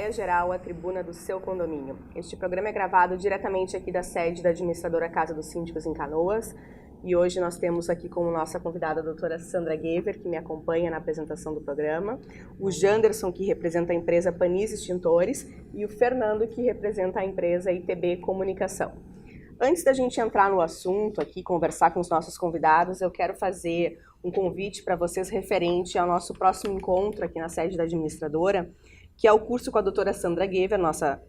Assembleia Geral, a tribuna do seu condomínio. Este programa é gravado diretamente aqui da sede da administradora Casa dos Síndicos em Canoas. E hoje nós temos aqui como nossa convidada a doutora Sandra Gever, que me acompanha na apresentação do programa, o Janderson, que representa a empresa Panis Extintores, e o Fernando, que representa a empresa ITB Comunicação. Antes da gente entrar no assunto aqui, conversar com os nossos convidados, eu quero fazer um convite para vocês referente ao nosso próximo encontro aqui na sede da administradora, que é o curso com a doutora Sandra Gever, nossa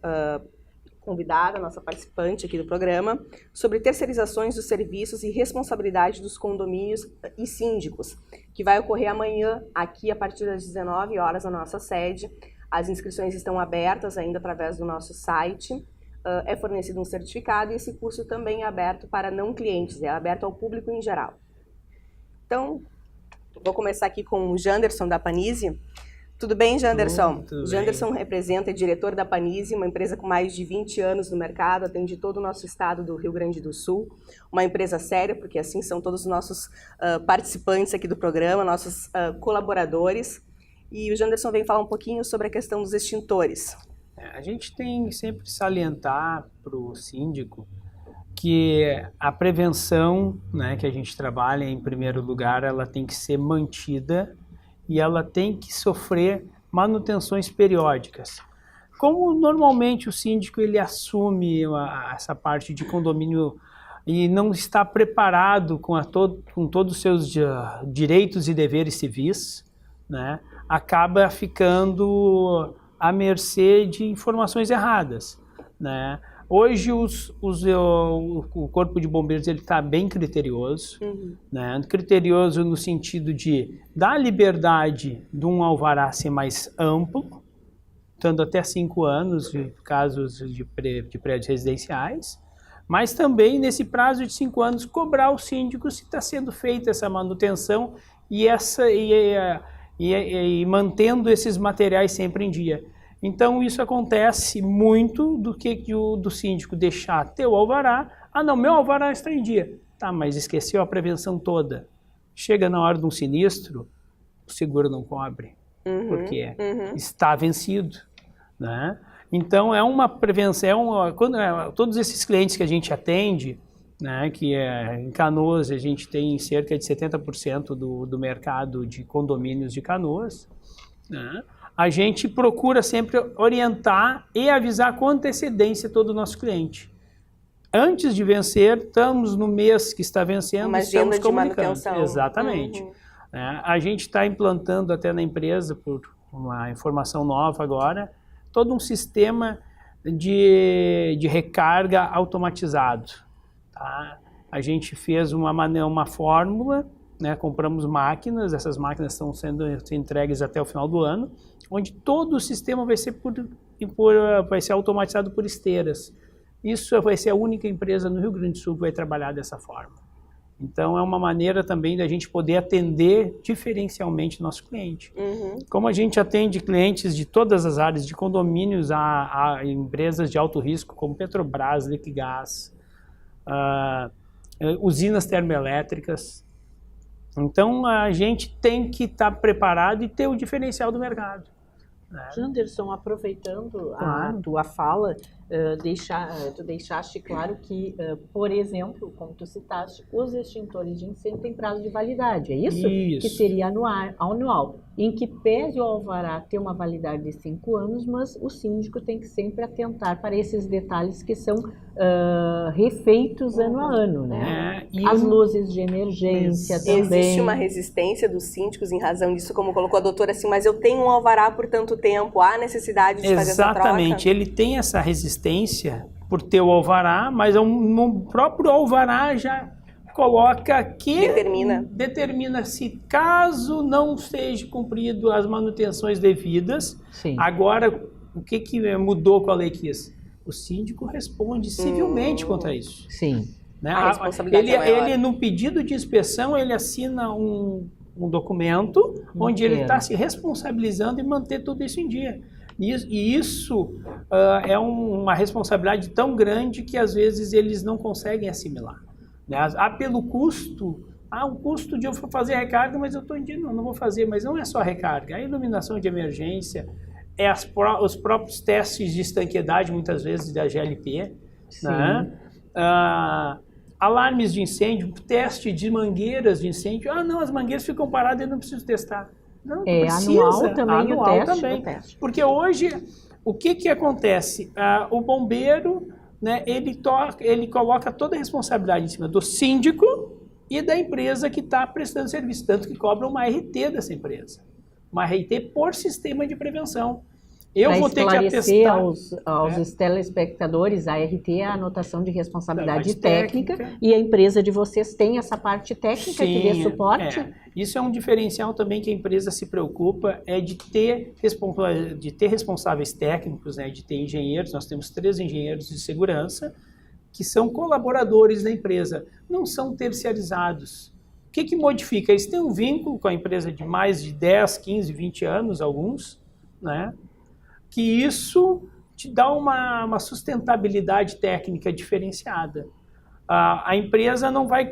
convidada, nossa participante aqui do programa, sobre terceirizações dos serviços e responsabilidade dos condomínios e síndicos, que vai ocorrer amanhã aqui a partir das 19 horas na nossa sede. As inscrições estão abertas ainda através do nosso site. É fornecido um certificado e esse curso também é aberto para não clientes, é aberto ao público em geral. Então, vou começar aqui com o Janderson da Panisi. Tudo bem, Janderson? Tudo Janderson bem. representa, é diretor da Panisi, uma empresa com mais de 20 anos no mercado, atende todo o nosso estado do Rio Grande do Sul. Uma empresa séria, porque assim são todos os nossos participantes aqui do programa, nossos colaboradores. E o Janderson vem falar um pouquinho sobre a questão dos extintores. A gente tem sempre que salientar para o síndico que a prevenção, né, que a gente trabalha em primeiro lugar, ela tem que ser mantida e ela tem que sofrer manutenções periódicas. Como normalmente o síndico ele assume essa parte de condomínio e não está preparado com todos os seus direitos e deveres civis, né, acaba ficando à mercê de informações erradas, né? Hoje o Corpo de Bombeiros está bem criterioso, né? Criterioso no sentido de dar liberdade de um alvará ser mais amplo, dando até 5 anos de casos de prédios residenciais, mas também nesse prazo de 5 anos cobrar o síndico se está sendo feita essa manutenção e mantendo esses materiais sempre em dia. Então isso acontece muito do síndico deixar ter o alvará. Ah não, meu alvará está em dia. Tá, mas esqueceu a prevenção toda. Chega na hora de um sinistro, o seguro não cobre, porque está vencido, né? Então é uma prevenção, todos esses clientes que a gente atende, né, que em Canoas a gente tem cerca de 70% do mercado de condomínios de Canoas, né? A gente procura sempre orientar e avisar com antecedência todo o nosso cliente. Antes de vencer, estamos no mês que está vencendo, estamos comunicando. Manutenção. Exatamente. A gente está implantando até na empresa, por uma informação nova agora, todo um sistema de recarga automatizado. Tá? A gente fez uma fórmula, né, compramos máquinas, essas máquinas estão sendo entregues até o final do ano, onde todo o sistema vai ser automatizado por esteiras. Isso vai ser a única empresa no Rio Grande do Sul que vai trabalhar dessa forma. Então é uma maneira também da gente poder atender diferencialmente nosso cliente. Como a gente atende clientes de todas as áreas, de condomínios a empresas de alto risco, como Petrobras, Liquigás, usinas termoelétricas. Então a gente tem que estar preparado e ter o diferencial do mercado. Janderson, aproveitando Claro. a tua fala, tu deixaste claro que, por exemplo, como tu citaste, os extintores de incêndio têm prazo de validade, é isso? Isso. Que seria anual, em que pese o alvará ter uma validade de 5 anos, mas o síndico tem que sempre atentar para esses detalhes que são refeitos ano a ano, né? As luzes de emergência também. Existe uma resistência dos síndicos em razão disso, como colocou a doutora, assim, mas eu tenho um alvará por tanto tempo, há necessidade de fazer essa troca? Exatamente, ele tem essa resistência por ter o alvará, mas o próprio alvará já coloca que determina se caso não seja cumprido as manutenções devidas. Sim. Agora, o que mudou com a Lei Kiss? O síndico responde civilmente contra isso. Sim. Né? A responsabilidade é maior. Ele, no pedido de inspeção, ele assina um documento onde ele está se responsabilizando em manter tudo isso em dia. E isso é uma responsabilidade tão grande que às vezes eles não conseguem assimilar. Né? Pelo custo, o custo de eu fazer a recarga, mas eu estou em dia, não vou fazer, mas não é só a recarga, a iluminação de emergência, os próprios testes de estanqueidade, muitas vezes, da GLP, né? Alarmes de incêndio, teste de mangueiras de incêndio. Não, as mangueiras ficam paradas e eu não preciso testar. Não, precisa. Anual também Anual o teste. também. Porque hoje, o que acontece? O bombeiro, né, ele coloca toda a responsabilidade em cima do síndico e da empresa que está prestando serviço, tanto que cobra uma RT dessa empresa. Uma RT por sistema de prevenção. Eu vou ter que atestar aos telespectadores, a RT é a anotação de responsabilidade técnica, e a empresa de vocês tem essa parte técnica que dê suporte? Isso é um diferencial também que a empresa se preocupa, de ter responsáveis técnicos, né, de ter engenheiros. Nós temos 3 engenheiros de segurança que são colaboradores da empresa, não são terciarizados. O que modifica? Eles têm um vínculo com a empresa de mais de 10, 15, 20 anos, alguns, né? Que isso te dá uma sustentabilidade técnica diferenciada. A empresa não vai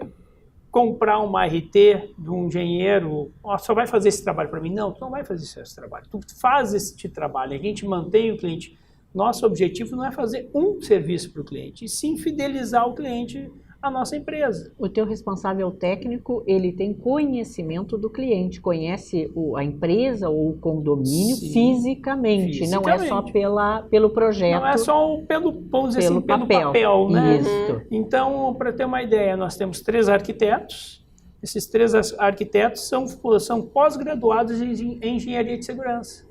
comprar uma RT de um engenheiro, só vai fazer esse trabalho para mim. Não, tu não vai fazer esse trabalho. Tu faz esse trabalho, a gente mantém o cliente. Nosso objetivo não é fazer um serviço para o cliente, e sim fidelizar o cliente à nossa empresa. O teu responsável técnico, ele tem conhecimento do cliente, conhece a empresa ou o condomínio fisicamente, não é só pelo projeto. Não é só vamos dizer assim, pelo papel, né? Isso. Então, para ter uma ideia, nós temos 3 arquitetos. Esses 3 arquitetos são pós-graduados em engenharia de segurança.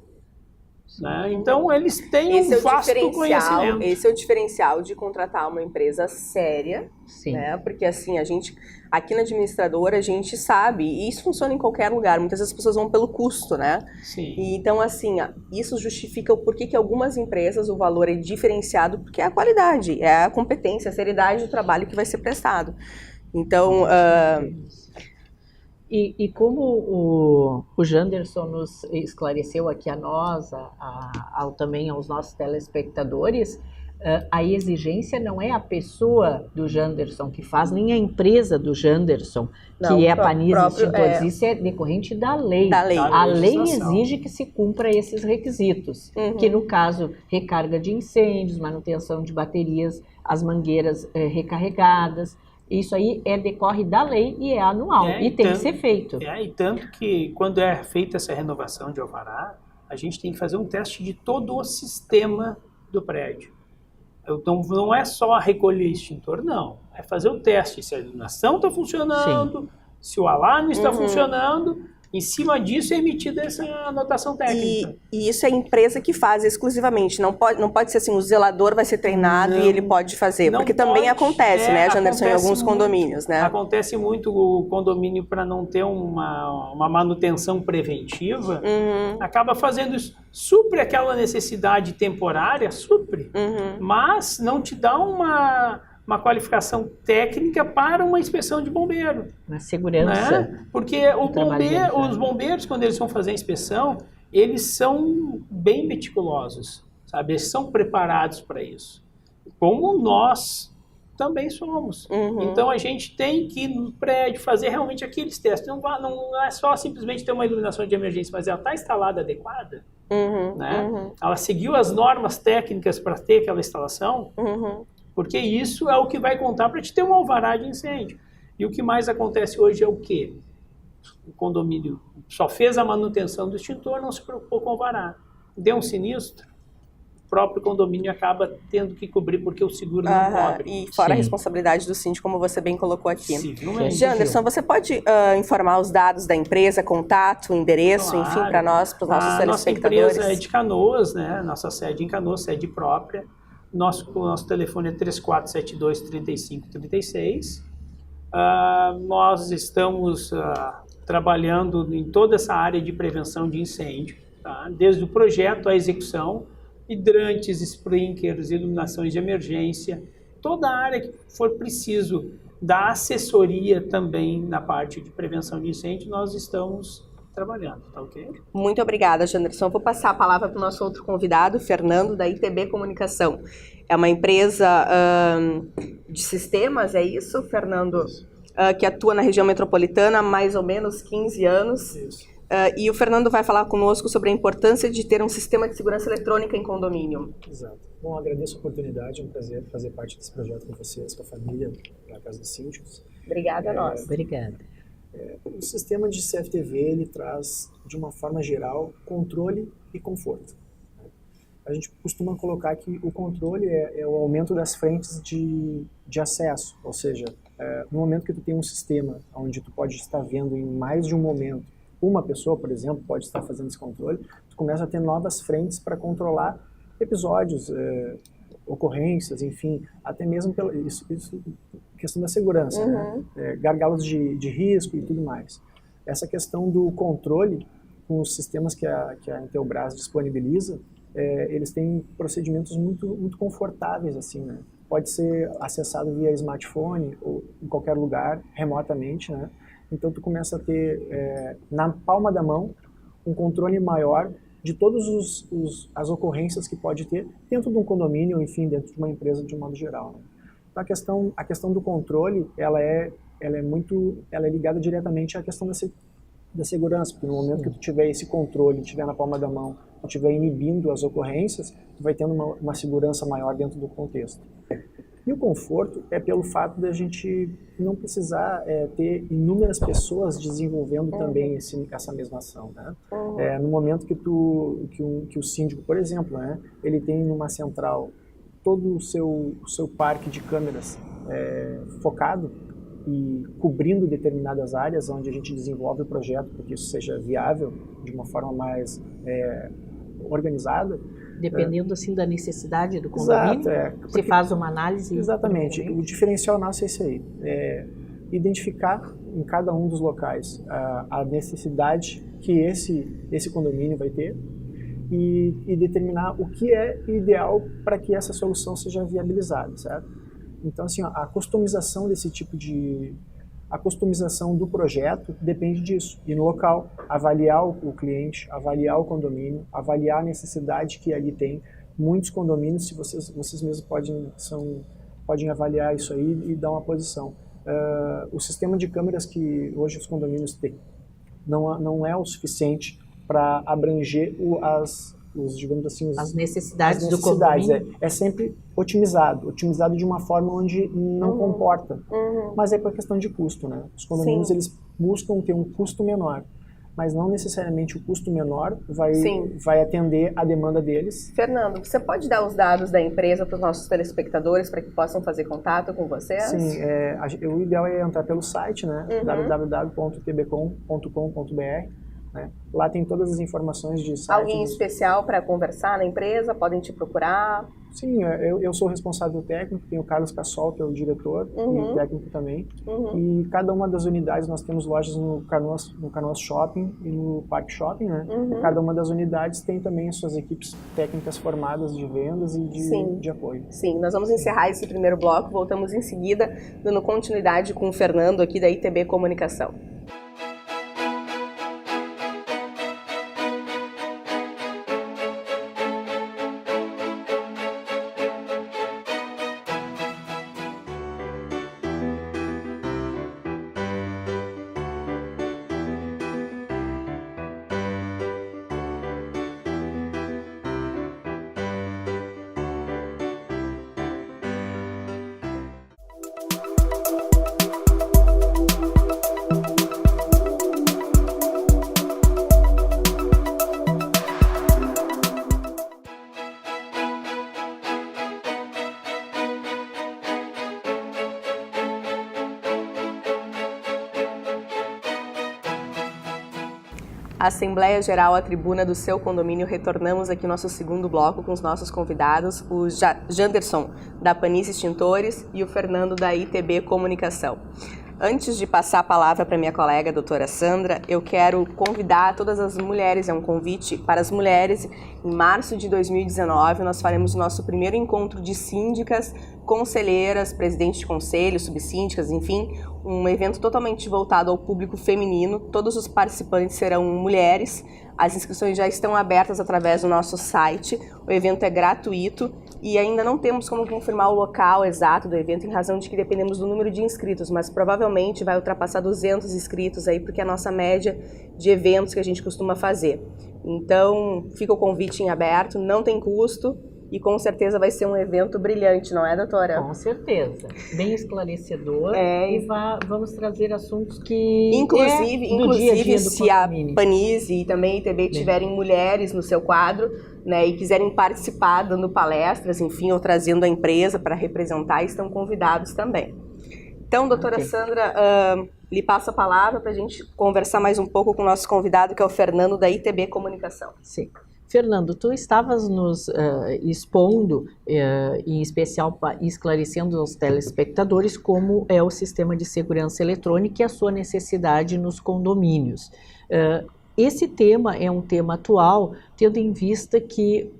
Né? Então, eles têm um vasto conhecimento. Esse é o diferencial de contratar uma empresa séria, né? Porque assim, a gente, aqui na administradora, a gente sabe, e isso funciona em qualquer lugar, muitas vezes as pessoas vão pelo custo, né? Sim. E, então, assim, isso justifica o porquê que algumas empresas o valor é diferenciado, porque é a qualidade, é a competência, a seriedade do trabalho que vai ser prestado. Então... E como o Janderson nos esclareceu aqui a nós, também aos nossos telespectadores, a exigência não é a pessoa do Janderson que faz, nem a empresa do Janderson, que é a Paniza Extintores. Isso é decorrente da lei. A lei exige que se cumpra esses requisitos, que no caso, recarga de incêndios, manutenção de baterias, as mangueiras recarregadas. Isso aí decorre da lei e é anual, e tem que ser feito. E tanto que quando é feita essa renovação de alvará, a gente tem que fazer um teste de todo o sistema do prédio. Então não é só recolher extintor, não. É fazer o teste se a iluminação está funcionando, se o alarme está funcionando. Em cima disso é emitida essa anotação técnica. E isso é a empresa que faz exclusivamente. Não pode ser assim, o zelador vai ser treinado e ele pode fazer. Porque também acontece, né, Janderson, em alguns condomínios, né? Acontece muito o condomínio, para não ter uma manutenção preventiva, acaba fazendo isso. Supre aquela necessidade temporária, mas não te dá uma qualificação técnica para uma inspeção de bombeiro. Uma segurança. Né? Porque os bombeiros, quando eles vão fazer a inspeção, eles são bem meticulosos, sabe? Eles são preparados para isso. Como nós também somos. Então, a gente tem que, no prédio, fazer realmente aqueles testes. Não é só simplesmente ter uma iluminação de emergência, mas ela está instalada adequada. Né? Ela seguiu as normas técnicas para ter aquela instalação. Porque isso é o que vai contar para te ter um alvará de incêndio. E o que mais acontece hoje é o quê? O condomínio só fez a manutenção do extintor, não se preocupou com o alvará. Deu um sinistro, o próprio condomínio acaba tendo que cobrir porque o seguro não cobre. E fora a responsabilidade do síndico, como você bem colocou aqui. Janderson, você pode informar os dados da empresa, contato, endereço, enfim, para nós, para os nossos telespectadores? Nossa empresa é de Canoas, né? Nossa sede em Canoas, sede própria. Nosso telefone é 3472-3536. Nós estamos trabalhando em toda essa área de prevenção de incêndio, tá? Desde o projeto à execução, hidrantes, sprinklers, iluminações de emergência, toda a área que for preciso da assessoria também na parte de prevenção de incêndio, nós estamos trabalhando, tá ok? Muito obrigada, Janderson. Vou passar a palavra para o nosso outro convidado, Fernando, da ITB Comunicação. É uma empresa de sistemas, é isso, Fernando? Que atua na região metropolitana há mais ou menos 15 anos. Isso. E o Fernando vai falar conosco sobre a importância de ter um sistema de segurança eletrônica em condomínio. Exato. Bom, agradeço a oportunidade, é um prazer fazer parte desse projeto com vocês, com a família, da Casa dos Síndicos. Obrigada a nós. Obrigada. O sistema de CFTV, ele traz, de uma forma geral, controle e conforto. A gente costuma colocar que o controle é o aumento das frentes de acesso, ou seja, no momento que tu tem um sistema onde tu pode estar vendo em mais de um momento, uma pessoa, por exemplo, pode estar fazendo esse controle, tu começa a ter novas frentes para controlar episódios, ocorrências, enfim, até mesmo pela isso questão da segurança, né? Gargalos de risco e tudo mais. Essa questão do controle com os sistemas que a Intelbras disponibiliza, eles têm procedimentos muito confortáveis, assim, né? Pode ser acessado via smartphone ou em qualquer lugar, remotamente, né? Então tu começa a ter na palma da mão um controle maior de todas as ocorrências que pode ter dentro de um condomínio, enfim, dentro de uma empresa de um modo geral, né? Então a questão do controle, ela é ligada diretamente à questão da segurança, porque no momento que tu tiver esse controle, tiver na palma da mão, tu estiver inibindo as ocorrências, tu vai tendo uma segurança maior dentro do contexto. E o conforto é pelo fato da gente não precisar ter inúmeras pessoas desenvolvendo também essa mesma ação, né? No momento que o síndico, por exemplo, né, ele tem numa central todo o seu parque de câmeras focado e cobrindo determinadas áreas onde a gente desenvolve o projeto para que isso seja viável de uma forma mais organizada. Dependendo assim da necessidade do condomínio, você faz uma análise. Exatamente. O diferencial nosso é esse aí, identificar em cada um dos locais a necessidade que esse condomínio vai ter e determinar o que é ideal para que essa solução seja viabilizada, certo? Então, assim, a customização a customização do projeto depende disso. Ir no local, avaliar o cliente, avaliar o condomínio, avaliar a necessidade que ali tem. Muitos condomínios, se vocês mesmos podem avaliar isso aí e dar uma posição. O sistema de câmeras que hoje os condomínios têm não é o suficiente para abranger digamos assim, as necessidades do condomínio. É sempre otimizado de uma forma onde não comporta. Mas é por questão de custo, né? Os condomínios, eles buscam ter um custo menor, mas não necessariamente o custo menor vai atender a demanda deles. Fernando, você pode dar os dados da empresa para os nossos telespectadores para que possam fazer contato com vocês? Sim, o ideal é entrar pelo site, né? www.tbcom.com.br. Né? Lá tem todas as informações de site. Alguém especial para conversar na empresa? Podem te procurar? Sim, eu sou o responsável técnico, tem o Carlos Cassol, que é o diretor, e técnico também. E cada uma das unidades, nós temos lojas no Canoas Shopping e no Parque Shopping, né? Cada uma das unidades tem também as suas equipes técnicas formadas de vendas e de apoio. Sim, nós vamos encerrar esse primeiro bloco, voltamos em seguida, dando continuidade com o Fernando aqui da ITB Comunicação. Assembleia Geral, a tribuna do seu condomínio. Retornamos aqui no nosso segundo bloco com os nossos convidados, o Janderson da Panice Extintores e o Fernando da ITB Comunicação. Antes de passar a palavra para minha colega, a doutora Sandra, eu quero convidar todas as mulheres, é um convite para as mulheres. Em março de 2019, nós faremos o nosso primeiro encontro de síndicas conselheiras, presidentes de conselhos, subsíndicas, enfim, um evento totalmente voltado ao público feminino. Todos os participantes serão mulheres. As inscrições já estão abertas através do nosso site. O evento é gratuito e ainda não temos como confirmar o local exato do evento em razão de que dependemos do número de inscritos, mas provavelmente vai ultrapassar 200 inscritos aí, porque é a nossa média de eventos que a gente costuma fazer. Então, fica o convite em aberto, não tem custo. E com certeza vai ser um evento brilhante, não é, doutora? Com certeza. Bem esclarecedor. E vamos trazer assuntos que Inclusive, dia a dia do se a condomínio. Panise e também a ITB tiverem mulheres no seu quadro, né, e quiserem participar dando palestras, enfim, ou trazendo a empresa para representar, estão convidados também. Então, doutora Sandra, lhe passo a palavra para a gente conversar mais um pouco com o nosso convidado, que é o Fernando, da ITB Comunicação. Sim. Fernando, tu estavas nos expondo, em especial esclarecendo aos telespectadores como é o sistema de segurança eletrônica e a sua necessidade nos condomínios. Esse tema é um tema atual, tendo em vista que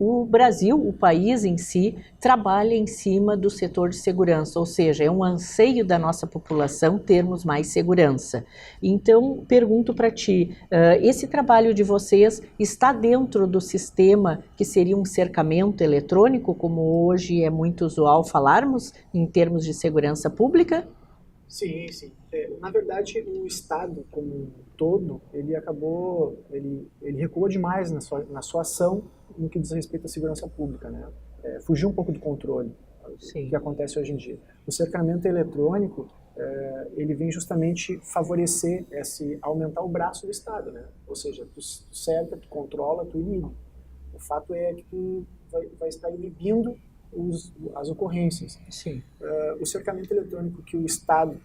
o Brasil, o país em si, trabalha em cima do setor de segurança, ou seja, é um anseio da nossa população termos mais segurança. Então, pergunto para ti, esse trabalho de vocês está dentro do sistema que seria um cercamento eletrônico, como hoje é muito usual falarmos, em termos de segurança pública? Sim, sim. Na verdade, o Estado como um todo, ele recuou demais na sua ação no que diz respeito à segurança pública, né? Fugiu um pouco do controle, que acontece hoje em dia. O cercamento eletrônico, ele vem justamente favorecer aumentar o braço do Estado, né? Ou seja, tu cerca, tu controla, tu inibe. O fato é que tu vai estar inibindo as ocorrências. Sim. O cercamento eletrônico que o Estado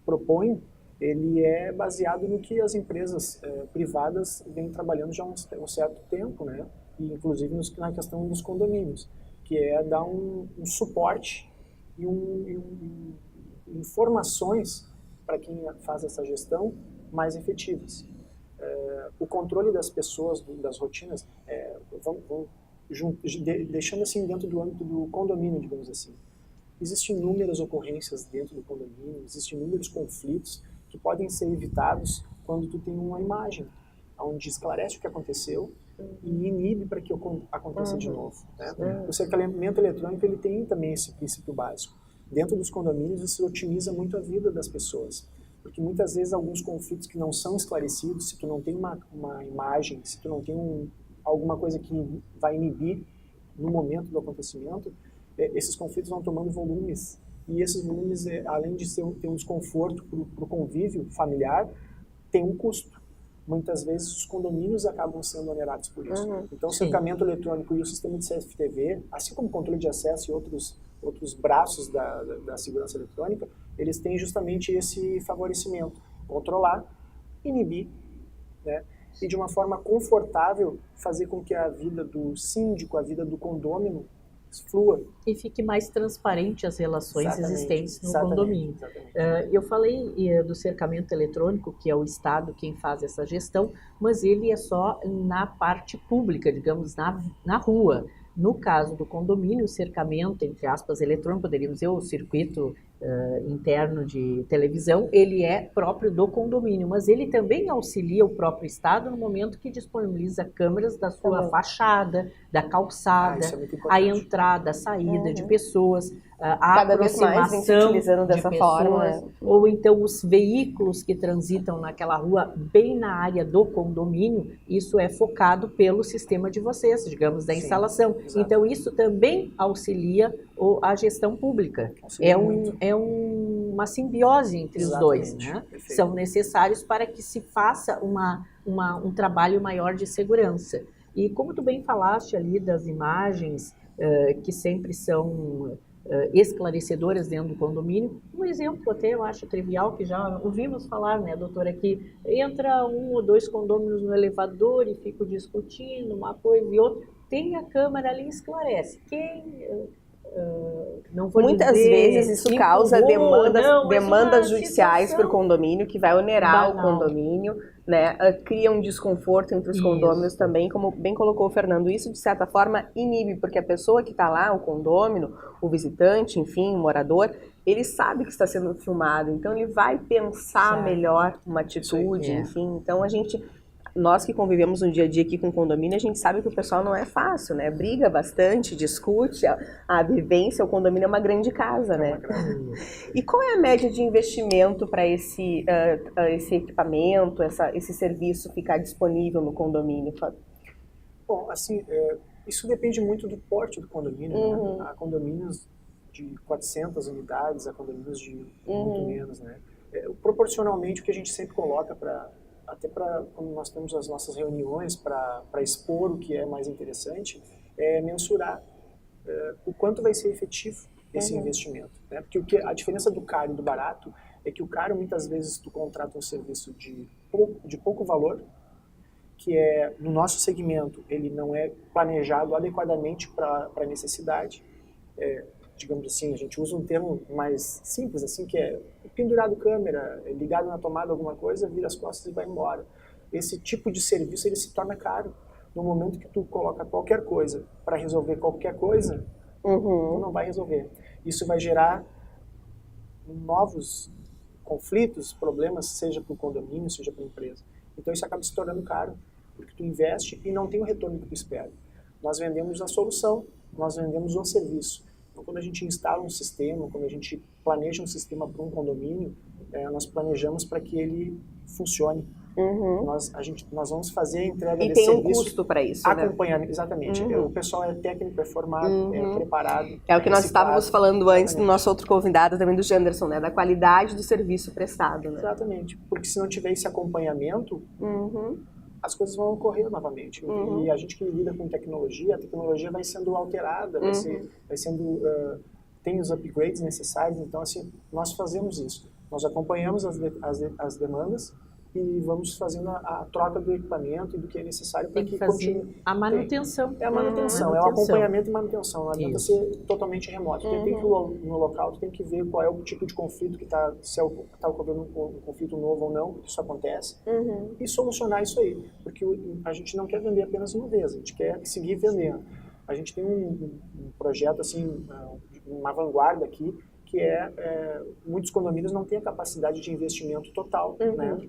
propõe, ele é baseado no que as empresas privadas vêm trabalhando já há um certo tempo, né? E inclusive na questão dos condomínios, que é dar um suporte e informações para quem faz essa gestão mais efetivas. O controle das pessoas, das rotinas, deixando assim dentro do âmbito do condomínio, digamos assim. Existem inúmeras ocorrências dentro do condomínio, existem inúmeros conflitos que podem ser evitados quando tu tem uma imagem, onde esclarece o que aconteceu e inibe para que aconteça de novo. Né? O cercamento eletrônico ele tem também esse princípio básico. Dentro dos condomínios isso otimiza muito a vida das pessoas, porque muitas vezes alguns conflitos que não são esclarecidos, se tu não tem uma imagem, se tu não tem alguma coisa que vai inibir no momento do acontecimento, esses conflitos vão tomando volumes. E esses volumes, além de ter um desconforto para o convívio familiar, tem um custo. Muitas vezes os condomínios acabam sendo onerados por isso. Então, o cercamento eletrônico e o sistema de CFTV, assim como o controle de acesso e outros braços da segurança eletrônica, eles têm justamente esse favorecimento. Controlar, inibir, né? E de uma forma confortável fazer com que a vida do síndico, a vida do condômino flua. E fique mais transparente as relações existentes no condomínio. Exatamente. Eu falei do cercamento eletrônico, que é o Estado quem faz essa gestão, mas ele é só na parte pública, digamos, na rua. No caso do condomínio, o cercamento, entre aspas, eletrônico, poderíamos dizer o circuito interno de televisão, ele é próprio do condomínio, mas ele também auxilia o próprio Estado no momento que disponibiliza câmeras da sua fachada, da calçada, a entrada, a saída de pessoas, a cada vez mais vem se utilizando dessa forma, ou então os veículos que transitam naquela rua bem na área do condomínio, isso é focado pelo sistema de vocês, digamos, da instalação. Exato. Então isso também auxilia a gestão pública. É uma simbiose entre os dois, né? São necessários para que se faça um trabalho maior de segurança. E como tu bem falaste ali das imagens que sempre são esclarecedoras dentro do condomínio, um exemplo até eu acho trivial, que já ouvimos falar, né, doutora, que entra um ou dois condôminos no elevador e ficam discutindo uma coisa e outra, tem a câmera ali e esclarece. Quem não vou Muitas dizer, vezes isso causa empurrou, não, mas demandas uma judiciais para o situação condomínio, que vai onerar o banal. condomínio, né? Cria um desconforto entre os Isso. condôminos também, como bem colocou o Fernando. Isso, de certa forma, inibe, porque a pessoa que está lá, o condômino, o visitante, enfim, o morador, ele sabe que está sendo filmado, então ele vai pensar Certo. melhor uma atitude, É. enfim. Então nós que convivemos no dia a dia aqui com o condomínio, a gente sabe que o pessoal não é fácil, né? Briga bastante, discute, a vivência, o condomínio é uma grande casa, né? E qual é a média de investimento para esse equipamento, esse serviço ficar disponível no condomínio, Fábio? Bom, assim, isso depende muito do porte do condomínio, né? Há condomínios de 400 unidades, há condomínios de muito menos, né? Proporcionalmente, o que a gente sempre coloca até para quando nós temos as nossas reuniões para expor o que é mais interessante, é mensurar o quanto vai ser efetivo esse investimento, né? Porque a diferença do caro e do barato é que o caro, muitas vezes, tu contrata um serviço de pouco valor, que no nosso segmento, ele não é planejado adequadamente para a necessidade. Digamos assim, a gente usa um termo mais simples, assim, que é pendurado câmera, ligado na tomada alguma coisa, vira as costas e vai embora. Esse tipo de serviço, ele se torna caro. No momento que tu coloca qualquer coisa para resolver qualquer coisa, tu não vai resolver. Isso vai gerar novos conflitos, problemas, seja para o condomínio, seja para a empresa. Então isso acaba se tornando caro, porque tu investe e não tem o retorno que tu espera. Nós vendemos a solução, nós vendemos o serviço. Então, quando a gente instala um sistema, quando a gente planeja um sistema para um condomínio, nós planejamos para que ele funcione. Nós vamos fazer a entrega desse serviço. E tem um custo para isso, acompanhamento, né? Exatamente. O pessoal é técnico, é formado, é preparado. É o que nós estávamos falando antes do nosso outro convidado, também do Janderson, né? Da qualidade do serviço prestado, né? Exatamente. Porque se não tiver esse acompanhamento, as coisas vão ocorrer novamente. E a gente que lida com tecnologia, a tecnologia vai sendo alterada, tem os upgrades necessários. Então, assim, nós fazemos isso. Nós acompanhamos as demandas e vamos fazendo a troca do equipamento e do que é necessário para que continue. A manutenção. É a manutenção, é o acompanhamento e manutenção. Não adianta ser totalmente remoto. Porque tem que ir no local, tu tem que ver qual é o tipo de conflito que está, se está ocorrendo um conflito novo ou não, porque isso acontece, e solucionar isso aí. Porque a gente não quer vender apenas uma vez, a gente quer seguir vendendo. A gente tem um projeto, assim, uma vanguarda aqui, que muitos condomínios não têm a capacidade de investimento total, né?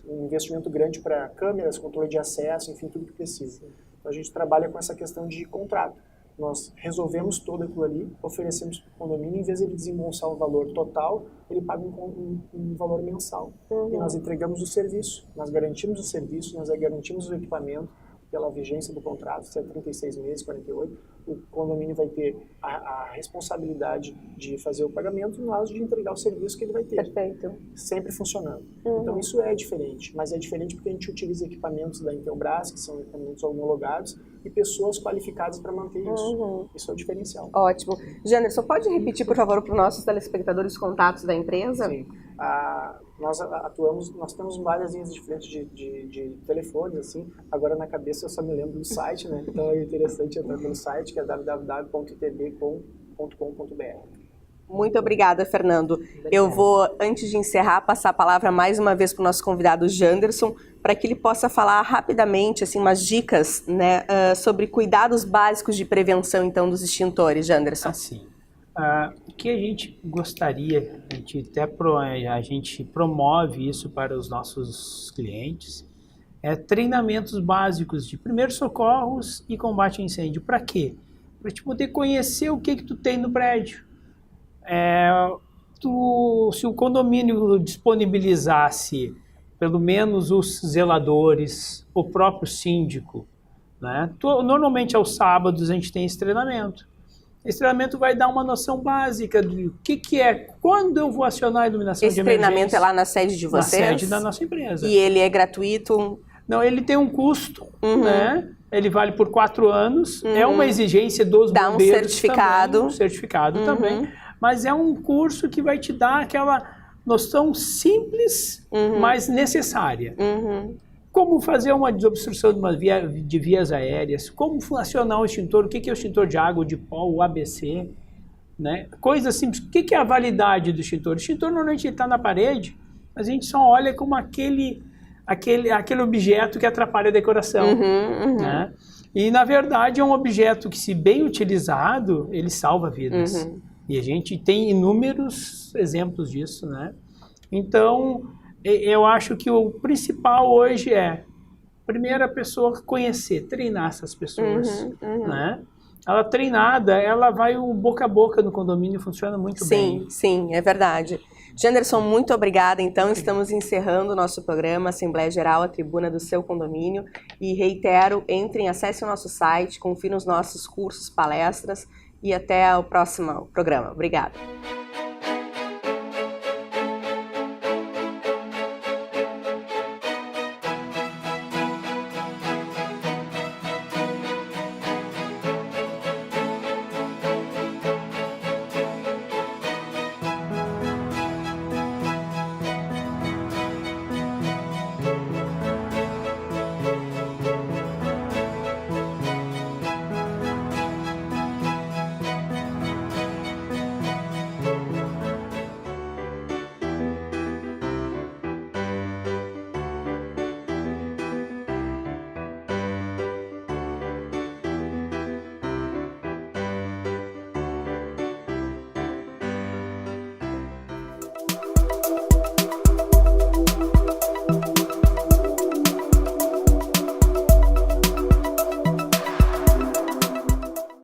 Um investimento grande para câmeras, controle de acesso, enfim, tudo que precisa. Então a gente trabalha com essa questão de contrato. Nós resolvemos todo aquilo ali, oferecemos para o condomínio, em vez de ele desembolsar um valor total, ele paga um valor mensal. E nós entregamos o serviço, nós garantimos o serviço, nós garantimos o equipamento, pela vigência do contrato, se é 36 meses, 48, o condomínio vai ter a responsabilidade de fazer o pagamento e nós de entregar o serviço que ele vai ter. Perfeito. Sempre funcionando. Então isso é diferente, mas é diferente porque a gente utiliza equipamentos da Intelbras, que são equipamentos homologados, e pessoas qualificadas para manter isso. Isso é o diferencial. Ótimo. Janderson, pode repetir, por favor, para os nossos telespectadores os contatos da empresa? Sim. Nós temos várias linhas diferentes de telefones, assim. Agora na cabeça eu só me lembro do site, né? Então é interessante entrar pelo site, que é www.itb.com.br. Muito obrigada, Fernando. Eu vou, antes de encerrar, passar a palavra mais uma vez para o nosso convidado Janderson, para que ele possa falar rapidamente, assim, umas dicas, né, sobre cuidados básicos de prevenção, então, dos extintores, Janderson. Assim, o que a gente gostaria, a gente promove isso para os nossos clientes, treinamentos básicos de primeiros socorros e combate a incêndio. Para quê? Para te poder conhecer o que tu tem no prédio. Se o condomínio disponibilizasse pelo menos os zeladores, o próprio síndico, né? Normalmente aos sábados a gente tem esse treinamento. Esse treinamento vai dar uma noção básica do que é, quando eu vou acionar a iluminação de emergência. Esse treinamento é lá na sede de vocês? Na sede da nossa empresa. E ele é gratuito? Não, ele tem um custo, né? Ele vale por 4 anos, é uma exigência dos bombeiros. Dá um certificado. Também, um certificado também. Mas é um curso que vai te dar aquela noção simples, mas necessária. como fazer uma desobstrução de vias aéreas, como acionar o extintor, o que é o extintor de água, de pó, o ABC, né? Coisas simples. O que é a validade do extintor? O extintor normalmente está na parede, mas a gente só olha como aquele objeto que atrapalha a decoração. Né? E, na verdade, é um objeto que, se bem utilizado, ele salva vidas. E a gente tem inúmeros exemplos disso, né? Então, eu acho que o principal hoje é, primeiro, a pessoa conhecer, treinar essas pessoas, né? Ela treinada, ela vai o boca a boca no condomínio, funciona muito bem. Sim, é verdade. Janderson, muito obrigada. Então, estamos encerrando o nosso programa Assembleia Geral, a tribuna do seu condomínio. E reitero, entrem, acessem o nosso site, confiram os nossos cursos, palestras e até o próximo programa. Obrigada.